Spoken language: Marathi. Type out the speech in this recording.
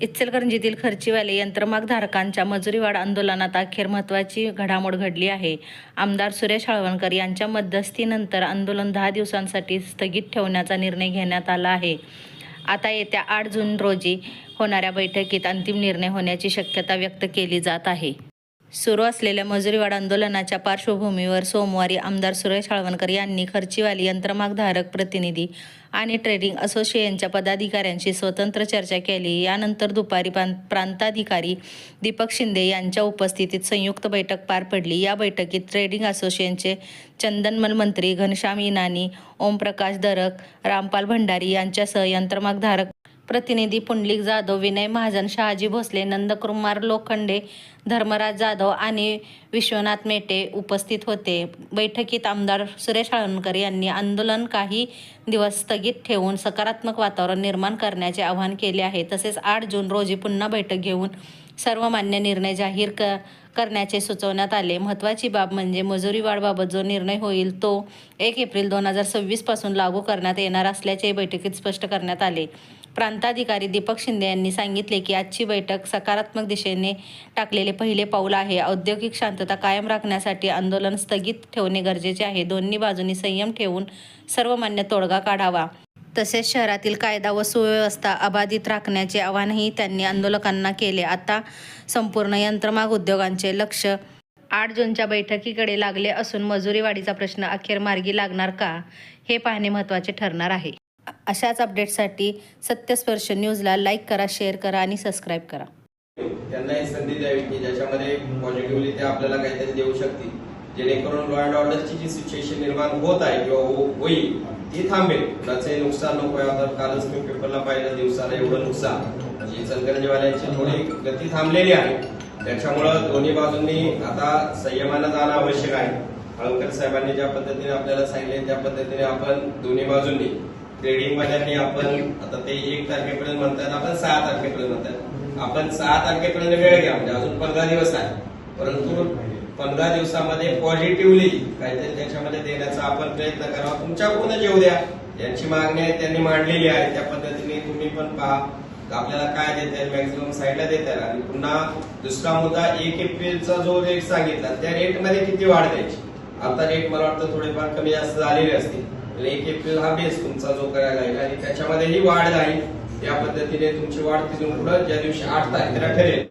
इचलकरंजीतील खर्चीवाले यंत्रमागधारकांच्या मजुरीवाढ आंदोलनात अखेर महत्त्वाची घडामोड घडली आहे. आमदार सुरेश हाळवणकर यांच्या मध्यस्थीनंतर आंदोलन 10 दिवसांसाठी स्थगित ठेवण्याचा निर्णय घेण्यात आला आहे. आता येत्या 8 जून रोजी होणाऱ्या बैठकीत अंतिम निर्णय होण्याची शक्यता व्यक्त केली जात आहे. सुरू असलेल्या मजुरीवाढ आंदोलनाच्या पार्श्वभूमीवर सोमवारी आमदार सुरेश हाळवणकर यांनी खर्चीवाली यंत्रमागधारक प्रतिनिधी आणि ट्रेडिंग असोसिएशनच्या पदाधिकाऱ्यांशी स्वतंत्र चर्चा केली. यानंतर दुपारी प्रांताधिकारी दीपक शिंदे यांच्या उपस्थितीत संयुक्त बैठक पार पडली. या बैठकीत ट्रेडिंग असोसिएशनचे चंदनमल मंत्री घनश्याम इनानी, ओमप्रकाश दरक, रामपाल भंडारी यांच्यासह यंत्रमागधारक प्रतिनिधी पुंडलिक जाधव, विनय महाजन, शहाजी भोसले, नंदकुमार लोखंडे, धर्मराज जाधव आणि विश्वनाथ मेटे उपस्थित होते. बैठकीत आमदार सुरेश हाळवणकर यांनी आंदोलन काही दिवस स्थगित ठेवून सकारात्मक वातावरण निर्माण करण्याचे आवाहन केले आहे. तसेच 8 जून रोजी पुन्हा बैठक घेऊन सर्वमान्य निर्णय जाहीर करण्याचे सुचवण्यात आले. महत्त्वाची बाब म्हणजे मजुरीवाढबाबत जो निर्णय होईल तो 1 एप्रिल 2026 पासून लागू करण्यात येणार असल्याचे बैठकीत स्पष्ट करण्यात आले. प्रांताधिकारी दीपक शिंदे यांनी सांगितले की आजची बैठक सकारात्मक दिशेने टाकलेले पहिले पाऊल आहे. औद्योगिक शांतता कायम राखण्यासाठी आंदोलन स्थगित ठेवणे गरजेचे आहे. दोन्ही बाजूंनी संयम ठेवून सर्वमान्य तोडगा काढावा. तसेच शहरातील कायदा व सुव्यवस्था अबाधित राखण्याचे आवाहनही त्यांनी आंदोलकांना केले. आता संपूर्ण यंत्रमाग उद्योगांचे लक्ष 8 जूनच्या बैठकीकडे लागले असून मजुरीवाढीचा प्रश्न अखेर मार्गी लागणार का, हे पाहणे महत्त्वाचे ठरणार आहे. अशाच अपडेट्ससाठी सत्यस्पर्श न्यूजला लाईक करा, शेअर करा आणि सबस्क्राईब करा. त्यांना एक संधी द्यावी की ज्याच्यामध्ये पॉझिटिव्हली ते आपल्याला काहीतरी देऊ शकतील, जेणेकरून लॉ अँड ऑर्डरची जी सिच्युएशन निर्माण होत आहे किंवा होईल ती थांबेल. कुणाचे नुकसान नको आहे. आता कालच मी पेपरला पाहिलं, दिवसाला एवढं नुकसान, म्हणजे इचलकरंजीवाल्यांची थोडी गती थांबलेली आहे. त्याच्यामुळं दोन्ही बाजूंनी आता संयमानं जाणं आवश्यक आहे. हाळवणकर साहेबांनी ज्या पद्धतीने आपल्याला सांगितले त्या पद्धतीने आपण दोन्ही बाजूंनी ट्रेडिंग वाल्यांनी आपण आता ते 1 तारखेपर्यंत म्हणतात, आपण 6 तारखेपर्यंत म्हणतात. आपण 6 तारखेपर्यंत वेळ घ्या, म्हणजे अजून 15 दिवस आहे. परंतु 15 दिवसामध्ये पॉझिटिव्हली काहीतरी त्याच्यामध्ये देण्याचा आपण प्रयत्न करावा. तुमच्याकडूनच येऊ द्या. यांची मागणी आहे त्यांनी मांडलेली आहे त्या पद्धतीने तुम्ही पण पहा आपल्याला काय देता येईल, मॅक्झिमम साईडला देता येईल. आणि पुन्हा दुसरा मुद्दा 1 एप्रिलचा जो रेट सांगितला त्या रेटमध्ये किती वाढ द्यायची. आता रेट मला वाटतं थोडेफार कमी जास्त झालेले असतील. 1 एप्रिल हा बेस तुमचा जो करायला लागेल आणि त्याच्यामध्ये ही वाढ राहील. त्या पद्धतीने तुमची वाढ तिथून पुढे ज्या दिवशी 8 तारखेला ठरेल